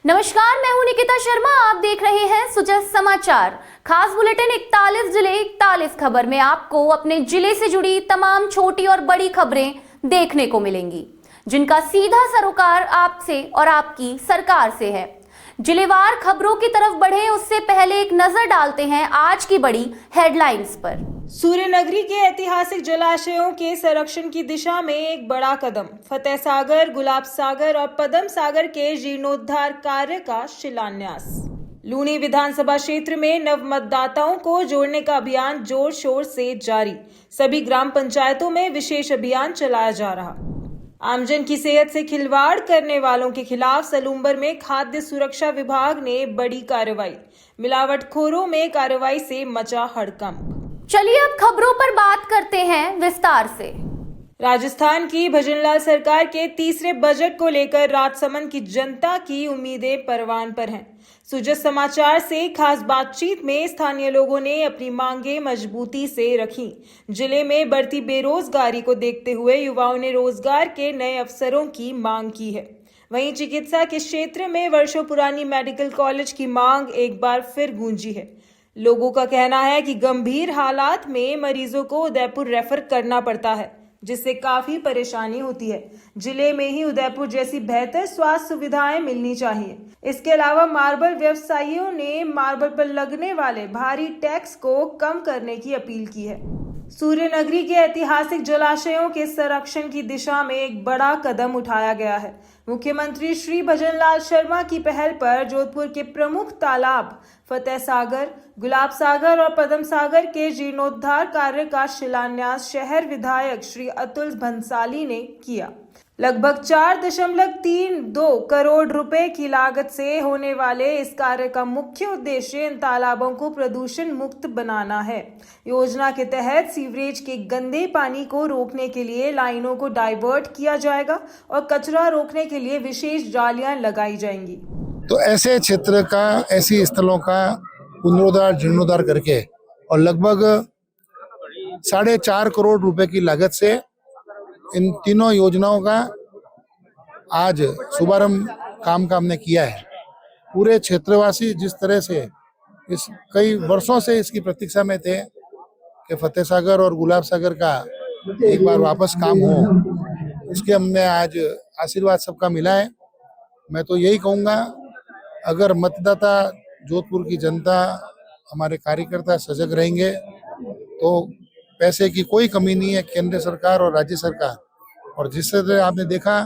नमस्कार, मैं हूं निकिता शर्मा। आप देख रहे हैं सुजय समाचार। खास बुलेटिन 41 जिले 41 खबर में आपको अपने जिले से जुड़ी तमाम छोटी और बड़ी खबरें देखने को मिलेंगी, जिनका सीधा सरोकार आपसे और आपकी सरकार से है। जिलेवार खबरों की तरफ बढ़े उससे पहले एक नजर डालते हैं आज की बड़ी हेडलाइंस पर। सूर्यनगरी के ऐतिहासिक जलाशयों के संरक्षण की दिशा में एक बड़ा कदम। फतेह सागर, गुलाब सागर और पदम सागर के जीर्णोद्धार कार्य का शिलान्यास। लूनी विधानसभा क्षेत्र में नव मतदाताओं को जोड़ने का अभियान जोर शोर से जारी। सभी ग्राम पंचायतों में विशेष अभियान चलाया जा रहा। आमजन की सेहत से खिलवाड़ करने वालों के खिलाफ सलूम्बर में खाद्य सुरक्षा विभाग ने बड़ी कार्रवाई। मिलावटखोरों में कार्रवाई से मचा हड़कंप। चलिए अब खबरों पर बात करते हैं विस्तार से। राजस्थान की भजनलाल सरकार के तीसरे बजट को लेकर राजसमंद की जनता की उम्मीदें परवान पर हैं। सुजय समाचार से खास बातचीत में स्थानीय लोगों ने अपनी मांगें मजबूती से रखी। जिले में बढ़ती बेरोजगारी को देखते हुए युवाओं ने रोजगार के नए अवसरों की मांग की है। वहीं चिकित्सा के क्षेत्र में वर्षों पुरानी मेडिकल कॉलेज की मांग एक बार फिर गूंजी है। लोगों का कहना है कि गंभीर हालात में मरीजों को उदयपुर रेफर करना पड़ता है, जिससे काफी परेशानी होती है। जिले में ही उदयपुर जैसी बेहतर स्वास्थ्य सुविधाएं मिलनी चाहिए। इसके अलावा मार्बल व्यवसायियों ने मार्बल पर लगने वाले भारी टैक्स को कम करने की अपील की है। सूर्यनगरी के ऐतिहासिक जलाशयों के संरक्षण की दिशा में एक बड़ा कदम उठाया गया है। मुख्यमंत्री श्री भजनलाल शर्मा की पहल पर जोधपुर के प्रमुख तालाब फतेह सागर, गुलाब सागर और पदम सागर के जीर्णोद्धार कार्य का शिलान्यास शहर विधायक श्री अतुल भंसाली ने किया। लगभग 4.32 करोड़ रुपए की लागत से होने वाले इस कार्य का मुख्य उद्देश्य इन तालाबों को प्रदूषण मुक्त बनाना है। योजना के तहत सीवरेज के गंदे पानी को रोकने के लिए लाइनों को डाइवर्ट किया जाएगा और कचरा रोकने के लिए विशेष जालियां लगाई जाएंगी। तो ऐसे क्षेत्र का, ऐसी स्थलों का पुनरुद्धार जीर्णोद्धार करके और लगभग 4.5 करोड़ रुपए की लागत से इन तीनों योजनाओं का आज शुभारंभ काम का हमने किया है। पूरे क्षेत्रवासी जिस तरह से इस कई वर्षों से इसकी प्रतीक्षा में थे कि फतेह सागर और गुलाब सागर का एक बार वापस काम हो, इसके हमने आज आशीर्वाद सबका मिला है। मैं तो यही कहूँगा, अगर मतदाता, जोधपुर की जनता, हमारे कार्यकर्ता सजग रहेंगे तो पैसे की कोई कमी नहीं है। केंद्र सरकार और राज्य सरकार, और जिस तरह आपने देखा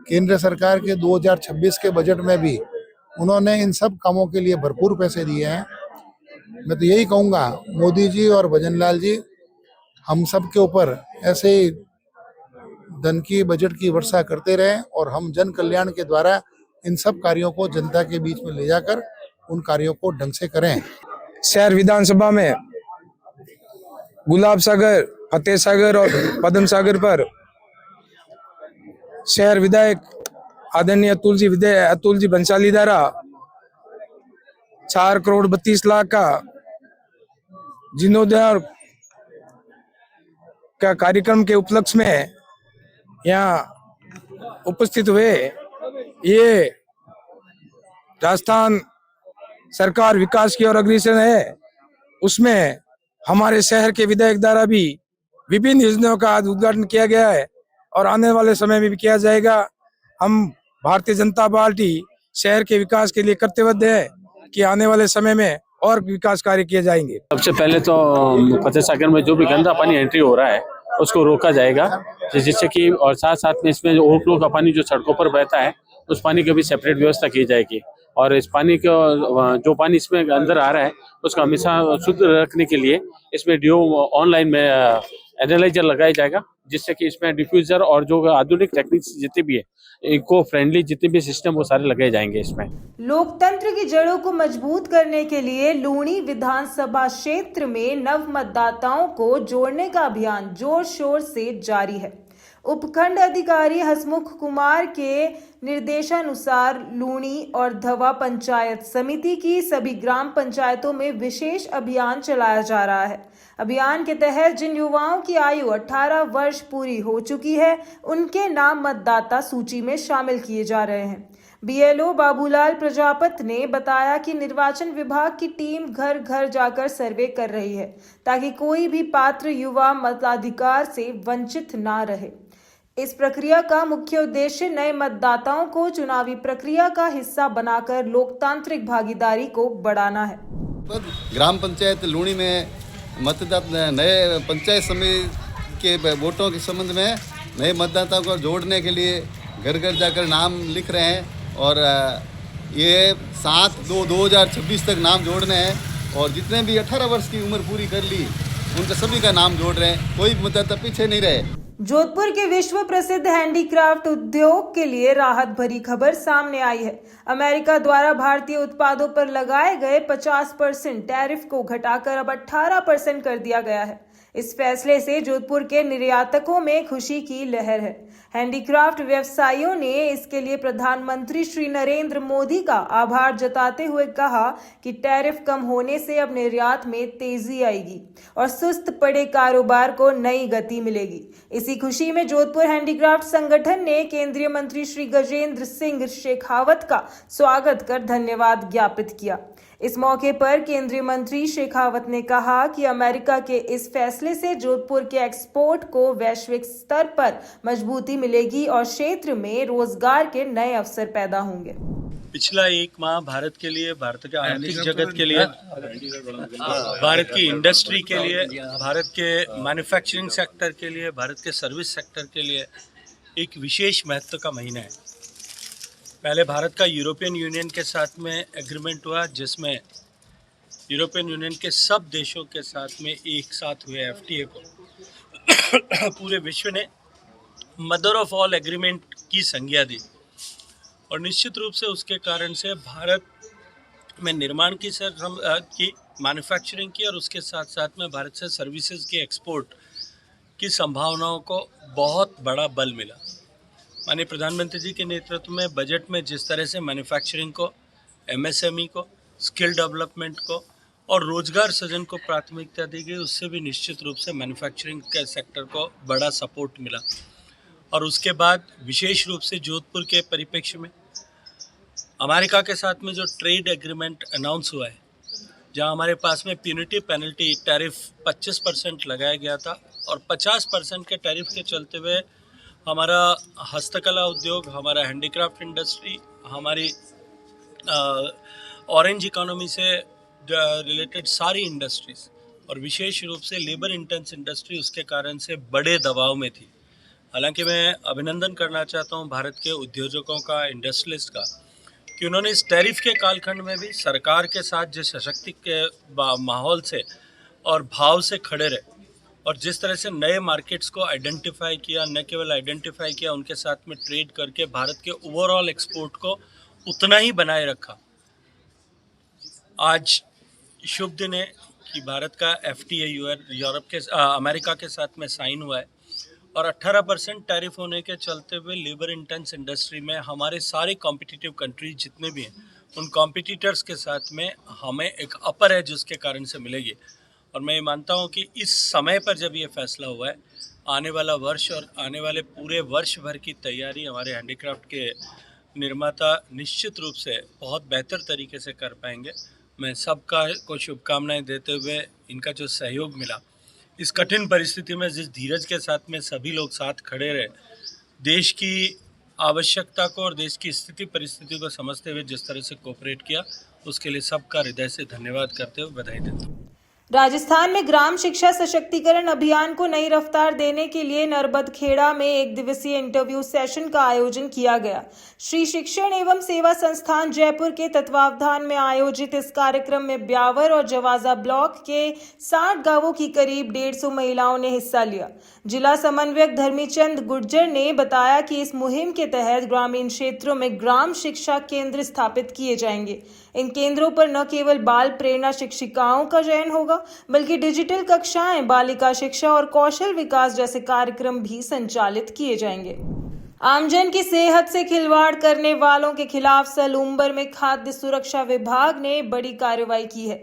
केंद्र सरकार के 2026 के बजट में भी उन्होंने इन सब कामों के लिए भरपूर पैसे दिए हैं। मैं तो यही कहूँगा, मोदी जी और भजनलाल जी हम सब के ऊपर ऐसे ही धन की, बजट की वर्षा करते रहें और हम जन कल्याण के द्वारा इन सब कार्यों को जनता के बीच में ले जाकर उन कार्यों को ढंग से करें। शहर विधानसभा में गुलाब सागर, फतेह सागर और पदम सागर पर शहर विधायक आदरणीय अतुल जी भंसाली द्वारा 4 करोड़ 32 लाख का जीर्णोद्धार का कार्यक्रम के उपलक्ष्य में यहाँ उपस्थित हुए। ये राजस्थान सरकार विकास की ओर अग्रसर है, उसमें हमारे शहर के विधायक द्वारा भी विभिन्न योजनाओं का आज उद्घाटन किया गया है और आने वाले समय में भी किया जाएगा। हम भारतीय जनता पार्टी शहर के विकास के लिए कर्तव्यबद्ध है कि आने वाले समय में और विकास कार्य किए जाएंगे। सबसे पहले तो फतेह सागर में जो भी गंदा पानी एंट्री हो रहा है उसको रोका जाएगा, जिससे कि और साथ साथ में इसमें जो ओवरफ्लो का पानी जो सड़कों पर बहता है उस पानी की भी सेपरेट व्यवस्था की जाएगी। और इस पानी को, जो पानी इसमें अंदर आ रहा है उसका हमेशा शुद्ध रखने के लिए इसमें ऑनलाइन में एनालाइजर लगाया जाएगा, जिससे कि इसमें डिफ्यूजर और जो आधुनिक टेक्निक्स जितने भी है, इको फ्रेंडली जितने भी सिस्टम वो सारे लगाए जाएंगे। इसमें लोकतंत्र की जड़ों को मजबूत करने के लिए लूनी विधानसभा क्षेत्र में नव मतदाताओं को जोड़ने का अभियान जोर शोर से जारी है। उपखंड अधिकारी हसमुख कुमार के निर्देशानुसार लूनी और धवा पंचायत समिति की सभी ग्राम पंचायतों में विशेष अभियान चलाया जा रहा है। अभियान के तहत जिन युवाओं की आयु 18 वर्ष पूरी हो चुकी है, उनके नाम मतदाता सूची में शामिल किए जा रहे हैं। बीएलओ बाबूलाल प्रजापत ने बताया कि निर्वाचन विभाग की टीम घर घर जाकर सर्वे कर रही है ताकि कोई भी पात्र युवा मताधिकार से वंचित ना रहे। इस प्रक्रिया का मुख्य उद्देश्य नए मतदाताओं को चुनावी प्रक्रिया का हिस्सा बनाकर लोकतांत्रिक भागीदारी को बढ़ाना है। ग्राम पंचायत लूणी में मतदाता नए पंचायत समिति के वोटों के संबंध में नए मतदाताओं को जोड़ने के लिए घर घर जाकर नाम लिख रहे हैं और ये 7/2/2026 तक नाम जोड़ने हैं और जितने भी 18 वर्ष की उम्र पूरी कर ली उनका सभी का नाम जोड़ रहे हैं, कोई मतदाता पीछे नहीं रहे। जोधपुर के विश्व प्रसिद्ध हैंडीक्राफ्ट उद्योग के लिए राहत भरी खबर सामने आई है। अमेरिका द्वारा भारतीय उत्पादों पर लगाए गए 50% टैरिफ को घटाकर अब 18% कर दिया गया है। इस फैसले से जोधपुर के निर्यातकों में खुशी की लहर है। हैंडीक्राफ्ट व्यवसायियों ने इसके लिए प्रधानमंत्री श्री नरेंद्र मोदी का आभार जताते हुए कहा कि टैरिफ कम होने से अब निर्यात में तेजी आएगी और सुस्त पड़े कारोबार को नई गति मिलेगी। इसी खुशी में जोधपुर हैंडीक्राफ्ट संगठन ने केंद्रीय मंत्री श्री गजेंद्र सिंह शेखावत का स्वागत कर धन्यवाद ज्ञापित किया। इस मौके पर केंद्रीय मंत्री शेखावत ने कहा कि अमेरिका के इस फैसले से जोधपुर के एक्सपोर्ट को वैश्विक स्तर पर मजबूती मिलेगी और क्षेत्र में रोजगार के नए अवसर पैदा होंगे। पिछला एक माह भारत के लिए, भारत के आर्थिक जगत के लिए, भारत की इंडस्ट्री के लिए, भारत के मैन्युफैक्चरिंग सेक्टर के लिए, भारत के सर्विस सेक्टर के लिए एक विशेष महत्व का महीना है। पहले भारत का यूरोपियन यूनियन के साथ में एग्रीमेंट हुआ जिसमें यूरोपियन यूनियन के सब देशों के साथ में एक साथ हुए एफटीए को पूरे विश्व ने मदर ऑफ ऑल एग्रीमेंट की संज्ञा दी और निश्चित रूप से उसके कारण से भारत में निर्माण की मैन्युफैक्चरिंग की और उसके साथ साथ में भारत से सर्विसेज के एक्सपोर्ट की संभावनाओं को बहुत बड़ा बल मिला। माननीय प्रधानमंत्री जी के नेतृत्व में बजट में जिस तरह से मैन्युफैक्चरिंग को, एमएसएमई को, स्किल डेवलपमेंट को और रोजगार सृजन को प्राथमिकता दी गई, उससे भी निश्चित रूप से मैन्युफैक्चरिंग के सेक्टर को बड़ा सपोर्ट मिला। और उसके बाद विशेष रूप से जोधपुर के परिप्रेक्ष्य में अमेरिका के साथ में जो ट्रेड एग्रीमेंट अनाउंस हुआ है, जहां हमारे पास में प्यूनिटिव पेनल्टी टैरिफ 25% लगाया गया था और 50% के टैरिफ के चलते हुए हमारा हस्तकला उद्योग, हमारा हैंडीक्राफ्ट इंडस्ट्री, हमारी ऑरेंज इकोनॉमी से रिलेटेड सारी इंडस्ट्रीज और विशेष रूप से लेबर इंटेंस इंडस्ट्री उसके कारण से बड़े दबाव में थी। हालांकि मैं अभिनंदन करना चाहता हूं भारत के उद्योजकों का, इंडस्ट्रियलिस्ट का, कि उन्होंने इस टैरिफ के कालखंड में भी सरकार के साथ जिस सशक्ति के माहौल से और भाव से खड़े रहे और जिस तरह से नए मार्केट्स को आइडेंटिफाई किया, न केवल आइडेंटिफाई किया, उनके साथ में ट्रेड करके भारत के ओवरऑल एक्सपोर्ट को उतना ही बनाए रखा। आज शुभ दिन है कि भारत का एफटीए यूरोप के अमेरिका के साथ में साइन हुआ है और 18% टैरिफ होने के चलते हुए लेबर इंटेंस इंडस्ट्री में हमारे सारे कॉम्पिटिटिव कंट्रीज जितने भी हैं उन कॉम्पिटिटर्स के साथ में हमें एक अपर है जिसके कारण से मिलेगी। और मैं ये मानता हूँ कि इस समय पर जब ये फैसला हुआ है, आने वाला वर्ष और आने वाले पूरे वर्ष भर की तैयारी हमारे हैंडीक्राफ्ट के निर्माता निश्चित रूप से बहुत बेहतर तरीके से कर पाएंगे। मैं सबका को शुभकामनाएं देते हुए इनका जो सहयोग मिला इस कठिन परिस्थिति में, जिस धीरज के साथ में सभी लोग साथ खड़े रहे, देश की आवश्यकता को और देश की स्थिति परिस्थिति को समझते हुए जिस तरह से कोऑपरेट किया, उसके लिए सबका हृदय से धन्यवाद करते हुए बधाई देता हूँ। राजस्थान में ग्राम शिक्षा सशक्तिकरण अभियान को नई रफ्तार देने के लिए नरबतखेड़ा में 1 दिवसीय इंटरव्यू सेशन का आयोजन किया गया। श्री शिक्षण एवं सेवा संस्थान जयपुर के तत्वावधान में आयोजित इस कार्यक्रम में ब्यावर और जवाजा ब्लॉक के 60 गांवों की करीब 150 महिलाओं ने हिस्सा लिया। जिला समन्वयक धर्मीचंद गुर्जर ने बताया कि इस मुहिम के तहत ग्रामीण क्षेत्रों में ग्राम शिक्षा केंद्र स्थापित किए जाएंगे। इन केंद्रों पर न केवल बाल प्रेरणा शिक्षिकाओं का चयन होगा, बल्कि डिजिटल कक्षाएं, बालिका शिक्षा और कौशल विकास जैसे कार्यक्रम भी संचालित किए जाएंगे। आमजन की सेहत से खिलवाड़ करने वालों के खिलाफ सलूम्बर में खाद्य सुरक्षा विभाग ने बड़ी कार्रवाई की है।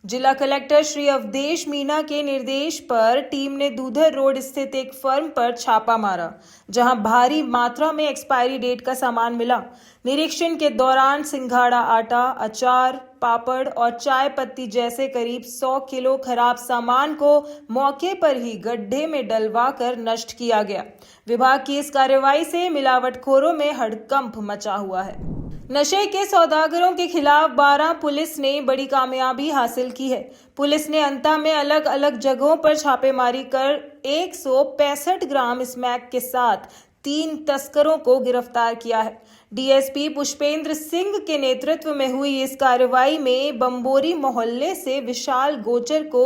जिला कलेक्टर श्री अवधेश मीना के निर्देश पर टीम ने दूधर रोड स्थित एक फर्म पर छापा मारा, जहां भारी मात्रा में एक्सपायरी डेट का सामान मिला। निरीक्षण के दौरान सिंघाड़ा आटा, अचार, पापड़ और चाय पत्ती जैसे करीब 100 किलो खराब सामान को मौके पर ही गड्ढे में डलवाकर नष्ट किया गया। विभाग की इस कार्रवाई से मिलावटखोरों में हड़कंप मचा हुआ है। नशे के सौदागरों के खिलाफ 12 पुलिस ने बड़ी कामयाबी हासिल की है। पुलिस ने अंता में अलग अलग जगहों पर छापेमारी कर 165 ग्राम स्मैक के साथ 3 तस्करों को गिरफ्तार किया है। डीएसपी पुष्पेंद्र सिंह के नेतृत्व में हुई इस कार्रवाई में बम्बोरी मोहल्ले से विशाल गोचर को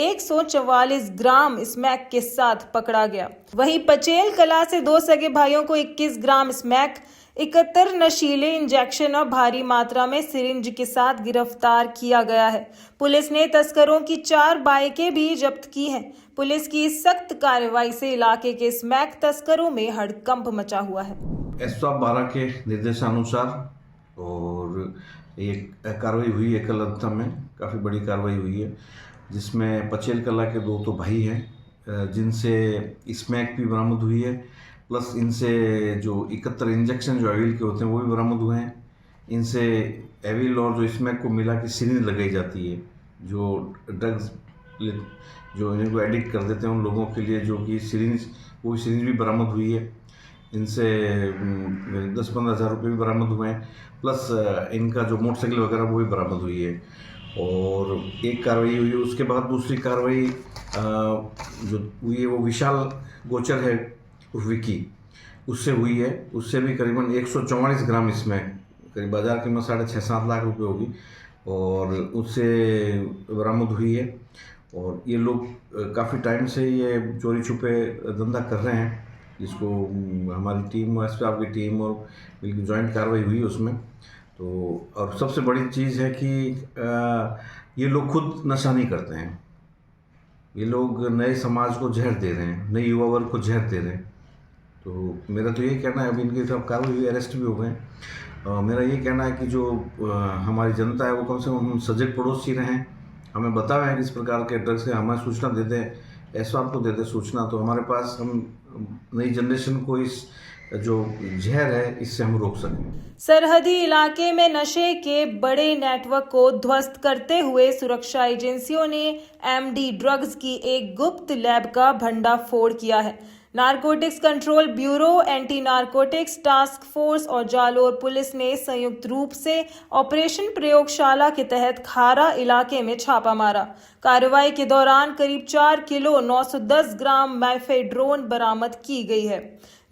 144 ग्राम स्मैक के साथ पकड़ा गया। वहीं पचेल कला से 2 सगे भाइयों को 21 ग्राम स्मैक, 71 नशीले इंजेक्शन और भारी मात्रा में सिरिंज के साथ गिरफ्तार किया गया है। पुलिस ने तस्करों की 4 बाइकें भी जब्त की हैं। पुलिस की इस सख्त कार्रवाई से इलाके के स्मैक तस्करों में हड़कंप मचा हुआ है। एसवाब 12 के निर्देशानुसार और एक कार्रवाई हुई है कलंता में, काफ़ी बड़ी कार्रवाई हुई है, जिसमें पचेल कला के 2 तो भाई हैं जिनसे स्मैक भी बरामद हुई है, प्लस इनसे जो 71 इंजेक्शन जो एविल के होते हैं वो भी बरामद हुए हैं। इनसे एविल और जो स्मैक को मिला के सिरिंज लगाई जाती है, जो ड्रग्स जो इनको एडिक्ट कर देते हैं उन लोगों के लिए, जो कि सिरिंज, वो सिरिंज भी बरामद हुई है। इनसे 10-15 हज़ार रुपये भी बरामद हुए हैं, प्लस इनका जो मोटरसाइकिल वगैरह वो भी बरामद हुई है। और एक कार्रवाई हुई है, उसके बाद दूसरी कार्रवाई जो हुई है वो विशाल गोचर है विकी, उससे हुई है। उससे भी करीबन 144 ग्राम इसमें, करीब बाज़ार कीमत 6.5-7 लाख रुपए होगी, और उससे बरामद हुई है। और ये लोग काफ़ी टाइम से ये चोरी छुपे धंधा कर रहे हैं, जिसको हमारी टीम, एसपी की टीम और बिल्कुल जॉइंट कार्रवाई हुई उसमें। तो और सबसे बड़ी चीज़ है कि ये लोग खुद नशा नहीं करते हैं, ये लोग नए समाज को जहर दे रहे हैं, नए युवा वर्ग को जहर दे रहे हैं। तो मेरा तो यही कहना है, अभी इनकी तरफ कार्रवाई हुई, अरेस्ट भी हो गए। मेरा ये कहना है कि जो हमारी जनता है वो कम से कम हम सजग पड़ोसी रहें, हमें बताएं है किस प्रकार के ड्रग्स है, हमें सूचना दे दें, एसवाब को दे दें सूचना, तो हमारे पास हम नई जनरेशन को इस जो जहर है इससे हम रोक सकें। सरहदी इलाके में नशे के बड़े नेटवर्क को ध्वस्त करते हुए सुरक्षा एजेंसियों ने एमडी ड्रग्स की एक गुप्त लैब का भंडाफोड़ किया है। Narcotics control bureau, anti narcotics task force और जालोर पुलिस ने संयुक्त रूप से ऑपरेशन प्रयोगशाला के तहत खारा इलाके में छापा मारा। कार्रवाई के दौरान करीब 4 किलो 910 ग्राम मैफेड्रोन बरामद की गई है,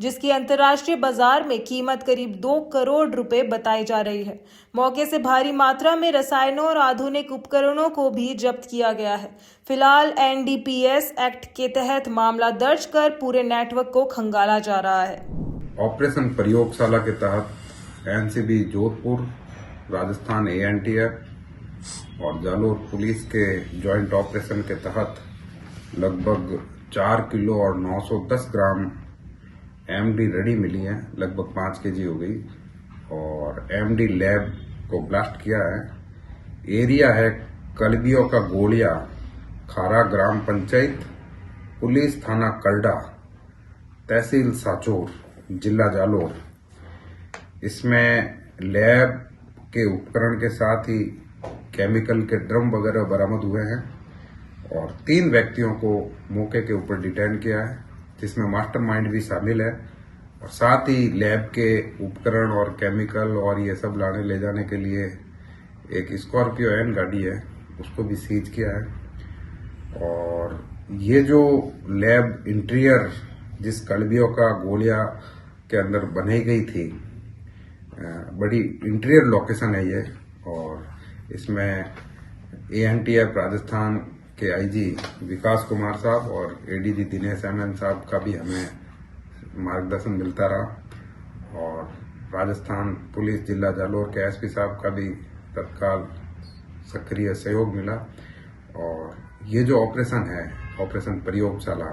जिसकी अंतर्राष्ट्रीय बाजार में कीमत करीब 2 करोड़ रुपए बताई जा रही है। मौके से भारी मात्रा में रसायनों और आधुनिक उपकरणों को भी जब्त किया गया है। फिलहाल एनडीपीएस एक्ट के तहत मामला दर्ज कर पूरे नेटवर्क को खंगाला जा रहा है। ऑपरेशन प्रयोगशाला के तहत एनसीबी जोधपुर, राजस्थान एएनटीएफ और जालोर पुलिस के ज्वाइंट ऑपरेशन के तहत लगभग 4 किलो और 910 ग्राम एमडी रेडी मिली है, लगभग 5 केजी हो गई, और एमडी लैब को ब्लास्ट किया है। एरिया है कलबियों का गोलिया, खारा ग्राम पंचायत, पुलिस थाना कलडा, तहसील साचोर, जिला जालोर। इसमें लैब के उपकरण के साथ ही केमिकल के ड्रम वगैरह बरामद हुए हैं, और 3 व्यक्तियों को मौके के ऊपर डिटेन किया है, जिसमें मास्टरमाइंड भी शामिल है, और साथ ही लैब के उपकरण और केमिकल और ये सब लाने ले जाने के लिए एक स्कॉर्पियो एन गाड़ी है, उसको भी सीज किया है। और ये जो लैब इंटीरियर जिस कलबियों का गोलिया के अंदर बनाई गई थी, बड़ी इंटीरियर लोकेशन है ये, और इसमें एएनटीएफ राजस्थान के आईजी विकास कुमार साहब और एडीजी दिनेश एमएन साहब का भी हमें मार्गदर्शन मिलता रहा, और राजस्थान पुलिस जिला जालोर के एसपी साहब का भी तत्काल सक्रिय सहयोग मिला। और ये जो ऑपरेशन है, ऑपरेशन प्रयोगशाला,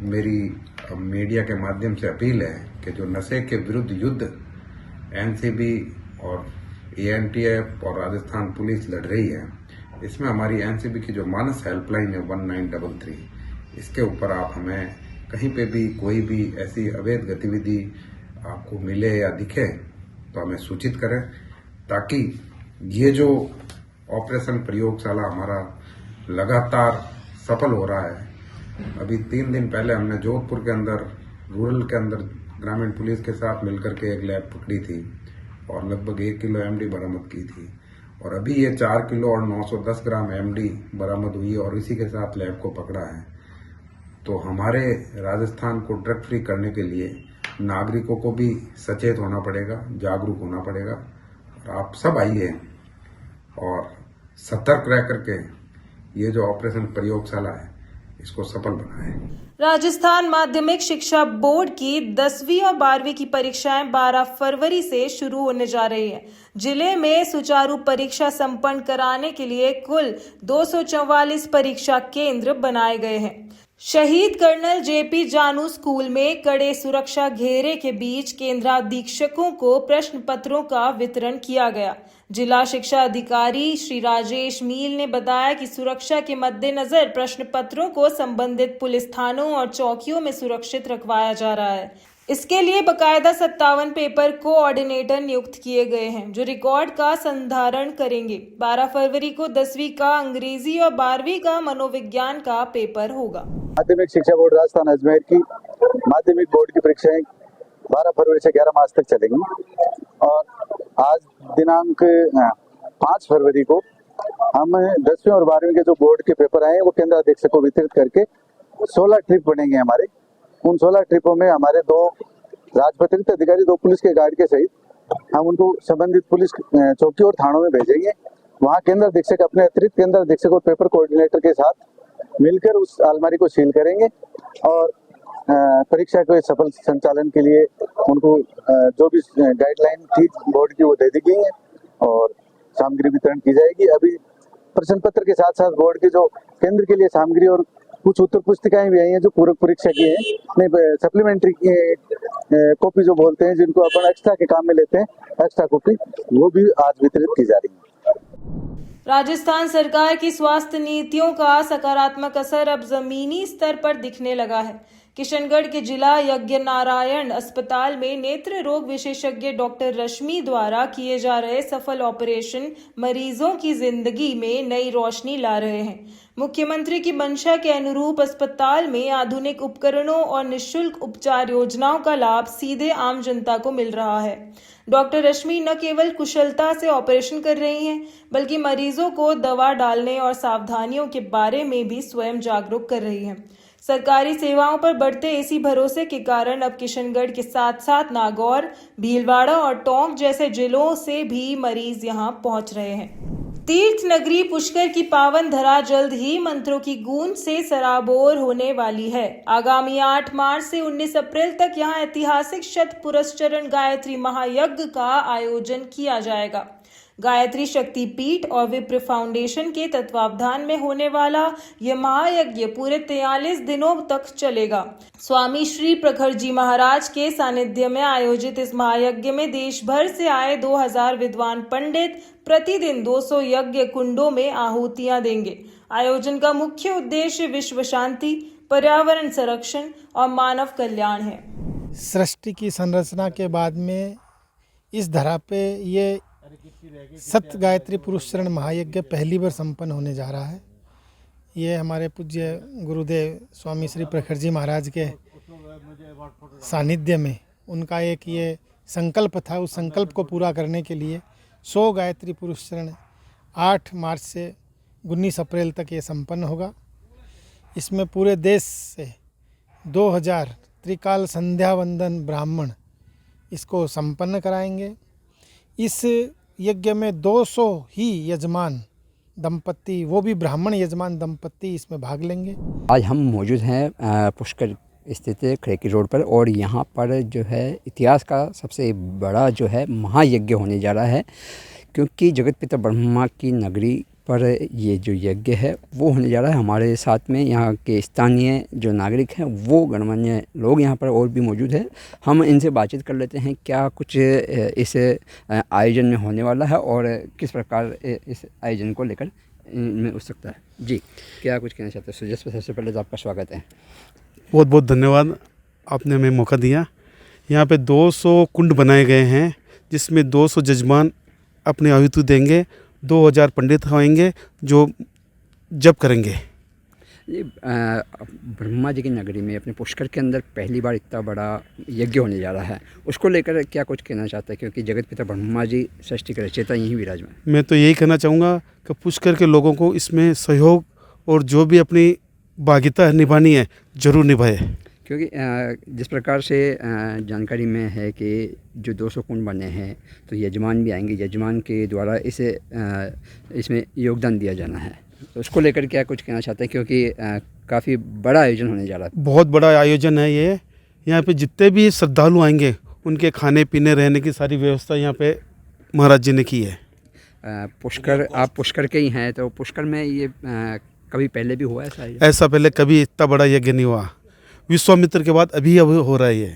मेरी मीडिया के माध्यम से अपील है कि जो नशे के विरुद्ध युद्ध एनसीबी और एएनटीएफ और राजस्थान पुलिस लड़ रही है, इसमें हमारी एनसीबी की जो मानस हेल्पलाइन है 1933, इसके ऊपर आप हमें कहीं पे भी कोई भी ऐसी अवैध गतिविधि आपको मिले या दिखे तो हमें सूचित करें, ताकि ये जो ऑपरेशन प्रयोगशाला हमारा लगातार सफल हो रहा है। अभी 3 दिन पहले हमने जोधपुर के अंदर रूरल के अंदर ग्रामीण पुलिस के साथ मिलकर के एक लैब पकड़ी थी और लगभग 1 किलो एमडी बरामद की थी, और अभी ये 4 किलो और 910 ग्राम एमडी बरामद हुई और इसी के साथ लैब को पकड़ा है। तो हमारे राजस्थान को ड्रग फ्री करने के लिए नागरिकों को भी सचेत होना पड़ेगा, जागरूक होना पड़ेगा, और आप सब आइए और सतर्क रह करके ये जो ऑपरेशन प्रयोगशाला है इसको सफल बनाएं। राजस्थान माध्यमिक शिक्षा बोर्ड की 10वीं और 12वीं की परीक्षाएं 12 फरवरी से शुरू होने जा रही हैं। जिले में सुचारू परीक्षा संपन्न कराने के लिए कुल 244 परीक्षा केंद्र बनाए गए हैं। शहीद कर्नल जेपी जानू स्कूल में कड़े सुरक्षा घेरे के बीच केंद्राधीक्षकों को प्रश्न पत्रों का वितरण किया गया। जिला शिक्षा अधिकारी श्री राजेश मील ने बताया कि सुरक्षा के मद्देनजर प्रश्न पत्रों को संबंधित पुलिस थानों और चौकियों में सुरक्षित रखवाया जा रहा है। इसके लिए बकायदा 57 पेपर कोऑर्डिनेटर नियुक्त किए गए हैं, जो रिकॉर्ड का संधारण करेंगे। 12 फरवरी को 10वीं का अंग्रेजी और 12वीं का मनोविज्ञान का पेपर होगा। माध्यमिक शिक्षा बोर्ड राजस्थान अजमेर की माध्यमिक बोर्ड की परीक्षाएं 12 फरवरी से 11 मार्च तक चलेंगी, और आज दिनांक 5 फरवरी को हम 10वीं और 12वीं के जो बोर्ड के पेपर आए हैं वो केंद्राधीक्षक को वितरित करके 16 ट्रिप बनेंगे हमारे। उन 16 ट्रिपों में हमारे 2 राजपत्रित अधिकारी, 2 पुलिस के गार्ड के सहित हम उनको संबंधित पुलिस चौकी और थानों में भेजेंगे। वहाँ केंद्राधीक्षक अपने अतिरिक्त केंद्राधीक्षक और पेपर कोऑर्डिनेटर के साथ मिलकर उस अलमारी को सील करेंगे और परीक्षा के सफल संचालन के लिए उनको जो भी गाइडलाइन थी बोर्ड की वो दे दी गई है और सामग्री वितरण की जाएगी। अभी प्रश्न पत्र के साथ साथ बोर्ड के जो केंद्र के लिए सामग्री और कुछ उत्तर पुस्तिकाएं भी आई हैं जो पूरक परीक्षा की हैं, नहीं सप्लीमेंट्री कॉपी जो बोलते हैं, जिनको अपन एक्स्ट्रा के काम में लेते हैं, एक्स्ट्रा कॉपी, वो भी आज वितरित की जा रही है। राजस्थान सरकार की स्वास्थ्य नीतियों का सकारात्मक असर अब जमीनी स्तर पर दिखने लगा है। किशनगढ़ के जिला यज्ञ नारायण अस्पताल में नेत्र रोग विशेषज्ञ डॉक्टर रश्मि द्वारा किए जा रहे सफल ऑपरेशन मरीजों की जिंदगी में नई रोशनी ला रहे हैं। मुख्यमंत्री की मंशा के अनुरूप अस्पताल में आधुनिक उपकरणों और निःशुल्क उपचार योजनाओं का लाभ सीधे आम जनता को मिल रहा है। डॉक्टर रश्मि न केवल कुशलता से ऑपरेशन कर रही हैं, बल्कि मरीजों को दवा डालने और सावधानियों के बारे में भी स्वयं जागरूक कर रही हैं। सरकारी सेवाओं पर बढ़ते इसी भरोसे के कारण अब किशनगढ़ के साथ साथ नागौर, भीलवाड़ा और टोंक जैसे जिलों से भी मरीज यहां पहुंच रहे हैं। तीर्थ नगरी पुष्कर की पावन धरा जल्द ही मंत्रों की गूंज से सराबोर होने वाली है। आगामी 8 मार्च से 19 अप्रैल तक यहां ऐतिहासिक शत पुरस्चरण गायत्री महायज्ञ का आयोजन किया जाएगा। गायत्री शक्ति पीठ और विप्र फाउंडेशन के तत्वावधान में होने वाला यह महायज्ञ पूरे 43 दिनों तक चलेगा। स्वामी श्री प्रखर जी महाराज के सानिध्य में आयोजित इस महायज्ञ में देश भर से आए 2000 विद्वान पंडित प्रतिदिन 200 यज्ञ कुंडों में आहुतियां देंगे। आयोजन का मुख्य उद्देश्य विश्व शांति, पर्यावरण संरक्षण और मानव कल्याण है। सृष्टि की संरचना के बाद में इस धरा पे ये सप्त गायत्री पुरस्चरण महायज्ञ पहली बार संपन्न होने जा रहा है। ये हमारे पूज्य गुरुदेव स्वामी श्री प्रखर जी महाराज के सानिध्य में उनका एक ये संकल्प था। उस संकल्प को पूरा करने के लिए 100 गायत्री पुरस्चरण 8 मार्च से 19 अप्रैल तक ये संपन्न होगा। इसमें पूरे देश से 2000 त्रिकाल संध्या वंदन ब्राह्मण इसको संपन्न कराएंगे। इस यज्ञ में 200 ही यजमान दंपत्ति, वो भी ब्राह्मण यजमान दंपत्ति इसमें भाग लेंगे। आज हम मौजूद हैं पुष्कर स्थित खड़ेकी रोड पर, और यहाँ पर जो है इतिहास का सबसे बड़ा जो है महायज्ञ होने जा रहा है, क्योंकि जगत पिता ब्रह्मा की नगरी पर ये जो यज्ञ है वो होने जा रहा है। हमारे साथ में यहाँ के स्थानीय जो नागरिक हैं वो गणमान्य लोग यहाँ पर और भी मौजूद हैं। हम इनसे बातचीत कर लेते हैं क्या कुछ इस आयोजन में होने वाला है और किस प्रकार इस आयोजन को लेकर इनमें उत्सुकता है। जी, क्या कुछ कहना चाहते हैं सुजस पे? सबसे पहले तो आपका स्वागत है। बहुत बहुत धन्यवाद, आपने हमें मौका दिया। यहाँ पे 200 कुंड बनाए गए हैं जिसमें 200 जजमान अपनी आहुति देंगे, 2000 पंडित आएंगे जो जप करेंगे। ये ब्रह्मा जी की नगरी में अपने पुष्कर के अंदर पहली बार इतना बड़ा यज्ञ होने जा रहा है, उसको लेकर क्या कुछ कहना चाहते हैं? क्योंकि जगत पिता ब्रह्मा जी सृष्टि के रचयिता यहीं विराजमान। मैं तो यही कहना चाहूँगा कि पुष्कर के लोगों को इसमें सहयोग और जो भी अपनी भागीदारी निभानी है ज़रूर निभाए। क्योंकि जिस प्रकार से जानकारी में है कि जो 200 कुंड बने हैं तो यजमान भी आएंगे, यजमान के द्वारा इसमें योगदान दिया जाना है, तो उसको लेकर क्या कुछ कहना चाहते हैं? क्योंकि काफ़ी बड़ा आयोजन होने जा रहा है। बहुत बड़ा आयोजन है ये। यहाँ पे जितने भी श्रद्धालु आएंगे उनके खाने पीने रहने की सारी व्यवस्था यहाँ पे महाराज जी ने की है। पुष्कर, आप पुष्कर के ही हैं, तो पुष्कर में ये कभी पहले भी हुआ है ऐसा पहले कभी इतना बड़ा यज्ञ नहीं हुआ। विश्वामित्र के बाद अभी हो रहा है ये।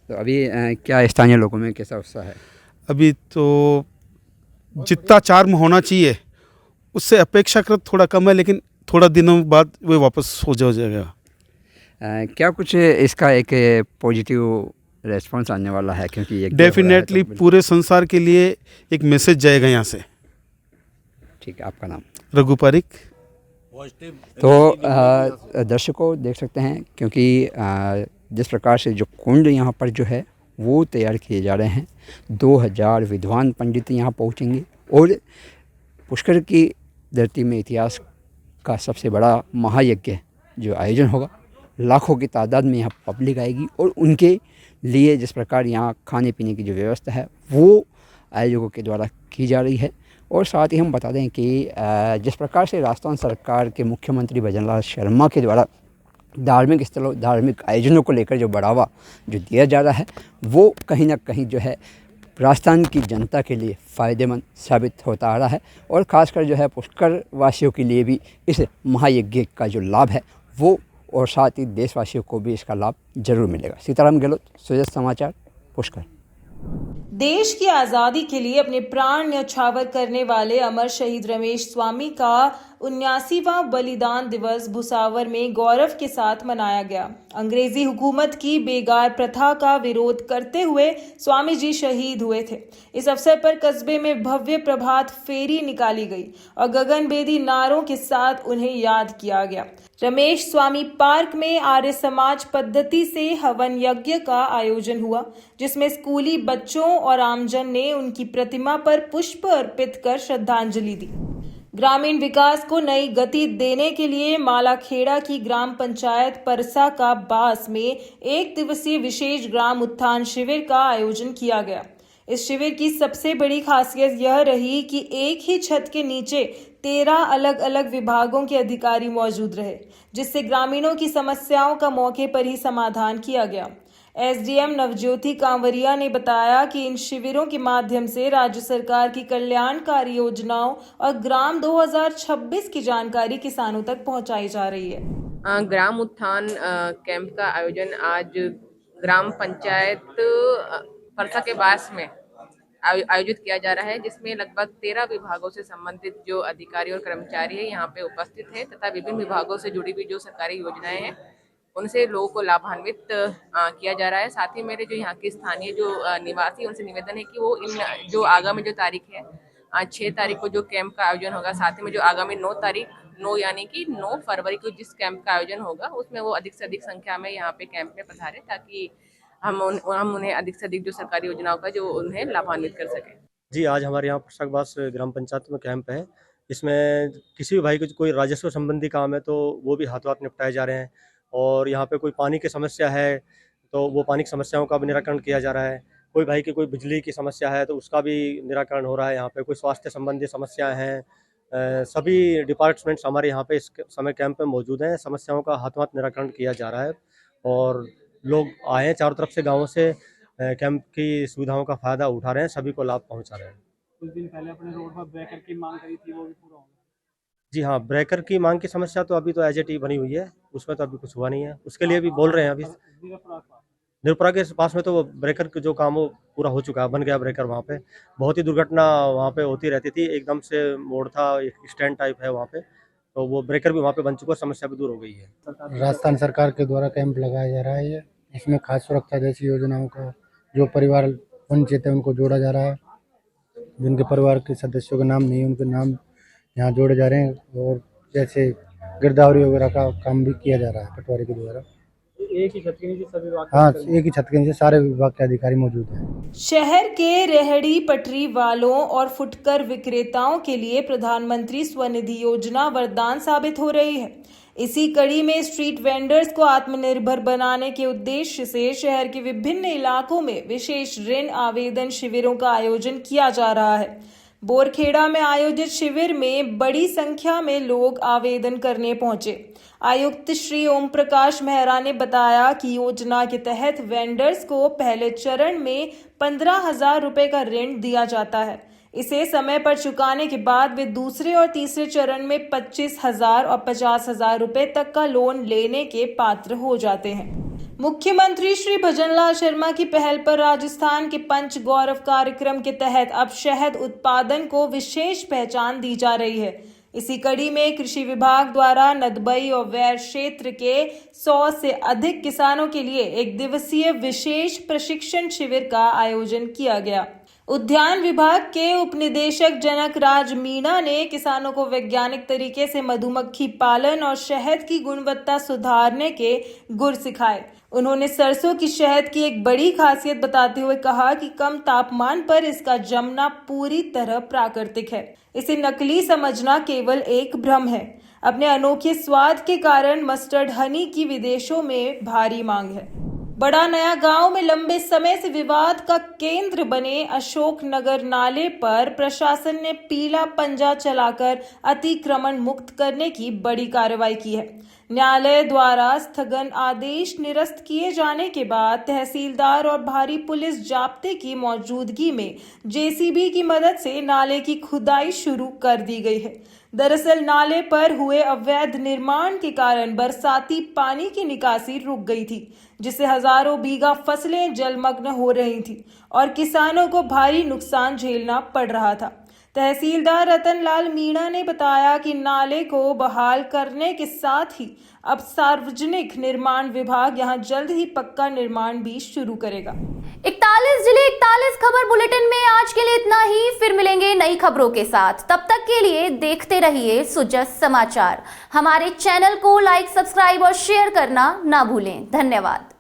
तो अभी क्या स्थानीय लोगों में कैसा उत्साह है? अभी तो जितना चार्म होना चाहिए उससे अपेक्षाकृत थोड़ा कम है, लेकिन थोड़ा दिनों बाद वो वापस हो जाएगा। क्या कुछ इसका एक पॉजिटिव रेस्पॉन्स आने वाला है? क्योंकि ये डेफिनेटली पूरे संसार के लिए एक मैसेज जाएगा यहाँ से। ठीक है, आपका नाम? रघु पारिक। तो दर्शकों देख सकते हैं, क्योंकि जिस प्रकार से जो कुंड यहाँ पर जो है वो तैयार किए जा रहे हैं, 2000 विद्वान पंडित यहाँ पहुँचेंगे और पुष्कर की धरती में इतिहास का सबसे बड़ा महायज्ञ जो आयोजन होगा, लाखों की तादाद में यहाँ पब्लिक आएगी और उनके लिए जिस प्रकार यहाँ खाने पीने की जो व्यवस्था है वो आयोजकों के द्वारा की जा रही है। और साथ ही हम बता दें कि जिस प्रकार से राजस्थान सरकार के मुख्यमंत्री भजनलाल शर्मा के द्वारा धार्मिक स्थलों, धार्मिक आयोजनों को लेकर जो बढ़ावा जो दिया जा रहा है वो कहीं ना कहीं जो है राजस्थान की जनता के लिए फ़ायदेमंद साबित होता आ रहा है और ख़ासकर जो है पुष्कर वासियों के लिए भी इस महायज्ञ का जो लाभ है वो, और साथ ही देशवासियों को भी इसका लाभ जरूर मिलेगा। सीताराम गहलोत, सुजस समाचार, पुष्कर। देश की आजादी के लिए अपने प्राण न्यौछावर करने वाले अमर शहीद रमेश स्वामी का 79वां बलिदान दिवस भुसावर में गौरव के साथ मनाया गया। अंग्रेजी हुकूमत की बेगार प्रथा का विरोध करते हुए स्वामी जी शहीद हुए थे। इस अवसर पर कस्बे में भव्य प्रभात फेरी निकाली गई और गगनभेदी नारों के साथ उन्हें याद किया गया। रमेश स्वामी पार्क में आर्य समाज पद्धति से हवन यज्ञ का आयोजन हुआ, जिसमें स्कूली बच्चों और आमजन ने उनकी प्रतिमा पर पुष्प अर्पित कर श्रद्धांजलि दी। ग्रामीण विकास को नई गति देने के लिए मालाखेड़ा की ग्राम पंचायत परसा का बास में 1 दिवसीय विशेष ग्राम उत्थान शिविर का आयोजन किया गया। इस शिविर की सबसे बड़ी खासियत यह रही कि एक ही छत के नीचे 13 अलग अलग विभागों के अधिकारी मौजूद रहे, जिससे ग्रामीणों की समस्याओं का मौके पर ही समाधान किया गया। एसडीएम नवज्योति कांवरिया ने बताया कि इन शिविरों के माध्यम से राज्य सरकार की कल्याणकारी योजनाओं और ग्राम 2026 की जानकारी किसानों तक पहुंचाई जा रही है। ग्राम उत्थान कैंप का आयोजन आज ग्राम पंचायत परसा के बास में आयोजित किया जा रहा है, जिसमें लगभग 13 विभागों से संबंधित जो अधिकारी और कर्मचारी है यहाँ पे उपस्थित है तथा विभिन्न विभागों से जुड़ी हुई जो सरकारी योजनाएं हैं उनसे लोगों को लाभान्वित किया जा रहा है। साथ ही मेरे जो यहाँ के स्थानीय जो निवासी उनसे निवेदन है कि वो इन जो आगामी जो तारीख है 6 तारीख को जो कैंप का आयोजन होगा, साथ ही में जो आगामी 9 यानी कि 9 फरवरी को जिस कैंप का आयोजन होगा उसमें वो अधिक से अधिक संख्या में यहाँ पे कैंप में पधारे, ताकि हम उन्हें अधिक से अधिक जो सरकारी योजनाओं का जो उन्हें लाभान्वित कर सकें। जी, आज हमारे यहाँ प्रसाकबास ग्राम पंचायत में कैंप है। इसमें किसी भी भाई को कोई राजस्व संबंधी काम है तो वो भी हाथों हाथ निपटाए जा रहे हैं, और यहाँ पे कोई पानी की समस्या है तो वो पानी की समस्याओं का भी निराकरण किया जा रहा है। कोई भाई की कोई बिजली की समस्या है तो उसका भी निराकरण हो रहा है। यहाँ पे कोई स्वास्थ्य संबंधी समस्याएं हैं, सभी डिपार्टमेंट्स हमारे यहाँ पे इस समय कैंप में मौजूद हैं। समस्याओं का हाथों हाथ निराकरण किया जा रहा है और लोग आए हैं चारों तरफ से, गाँवों से कैंप की सुविधाओं का फायदा उठा रहे हैं, सभी को लाभ पहुँचा रहे हैं। कुछ दिन पहले अपने रोड पर ब्रेकर की मांग करी थी, वो भी पूरा हो गया? जी हाँ, ब्रेकर की मांग की समस्या तो अभी तो एज ए टी बनी हुई है, उसमें तो अभी कुछ हुआ नहीं है, उसके लिए भी बोल रहे हैं अभी। निरपुरा के पास में तो वो ब्रेकर का जो काम वो पूरा हो चुका है, बन गया ब्रेकर वहाँ पे। बहुत ही दुर्घटना वहाँ पे होती रहती थी, एकदम से मोड़ था, एक स्टैंड टाइप है वहाँ पे, तो वो ब्रेकर भी वहाँ पे बन चुका है, समस्या भी दूर हो गई है। राजस्थान सरकार के द्वारा कैंप लगाया जा रहा है ये, इसमें खास सुरक्षा जैसी योजनाओं का जो परिवार वंचित है उनको जोड़ा जा रहा है। जिनके परिवार के सदस्यों के नाम नहीं है उनके नाम यहाँ जोड़े जा रहे हैं, और जैसे गिरदावरी वगैरह का काम भी किया जा रहा है पटवारी के द्वारा। एक ही छत के नीचे सभी विभाग हाँ, एक ही छत के नीचे सारे विभाग के अधिकारी मौजूद हैं। शहर के रेहड़ी पटरी वालों और फुटकर विक्रेताओं के लिए प्रधानमंत्री स्वनिधि योजना वरदान साबित हो रही है। इसी कड़ी में स्ट्रीट वेंडर्स को आत्मनिर्भर बनाने के उद्देश्य से शहर के विभिन्न इलाकों में विशेष ऋण आवेदन शिविरों का आयोजन किया जा रहा है। बोरखेड़ा में आयोजित शिविर में बड़ी संख्या में लोग आवेदन करने पहुंचे। आयुक्त श्री ओम प्रकाश मेहरा ने बताया कि योजना के तहत वेंडर्स को पहले चरण में 15,000 रुपए का ऋण दिया जाता है। इसे समय पर चुकाने के बाद वे दूसरे और तीसरे चरण में 25,000 और 50,000 रुपए तक का लोन लेने के पात्र हो जाते हैं। मुख्यमंत्री श्री भजनलाल शर्मा की पहल पर राजस्थान के पंच गौरव कार्यक्रम के तहत अब शहद उत्पादन को विशेष पहचान दी जा रही है। इसी कड़ी में कृषि विभाग द्वारा नदबई और वैर क्षेत्र के 100 से अधिक किसानों के लिए एक दिवसीय विशेष प्रशिक्षण शिविर का आयोजन किया गया। उद्यान विभाग के उपनिदेशक जनक राज मीणा ने किसानों को वैज्ञानिक तरीके से मधुमक्खी पालन और शहद की गुणवत्ता सुधारने के गुर सिखाए। उन्होंने सरसों की शहद की एक बड़ी खासियत बताते हुए कहा कि कम तापमान पर इसका जमना पूरी तरह प्राकृतिक है। इसे नकली समझना केवल एक भ्रम है। अपने अनोखे स्वाद के कारण मस्टर्ड हनी की विदेशों में भारी मांग है। बड़ा नया गांव में लंबे समय से विवाद का केंद्र बने अशोक नगर नाले पर प्रशासन ने पीला पंजा चलाकर अतिक्रमण मुक्त करने की बड़ी कार्रवाई की है। न्यायालय द्वारा स्थगन आदेश निरस्त किए जाने के बाद तहसीलदार और भारी पुलिस जाब्ते की मौजूदगी में जेसीबी की मदद से नाले की खुदाई शुरू कर दी गई है। दरअसल नाले पर हुए अवैध निर्माण के कारण बरसाती पानी की निकासी रुक गई थी, जिससे हजारों बीघा फसलें जलमग्न हो रही थी और किसानों को भारी नुकसान झेलना पड़ रहा था। तहसीलदार रतनलाल मीणा ने बताया कि नाले को बहाल करने के साथ ही अब सार्वजनिक निर्माण विभाग यहां जल्द ही पक्का निर्माण भी शुरू करेगा। 41 जिले 41 खबर बुलेटिन में आज के लिए इतना ही। फिर मिलेंगे नई खबरों के साथ। तब तक के लिए देखते रहिए सुजस समाचार। हमारे चैनल को लाइक, सब्सक्राइब और शेयर करना ना भूलें। धन्यवाद।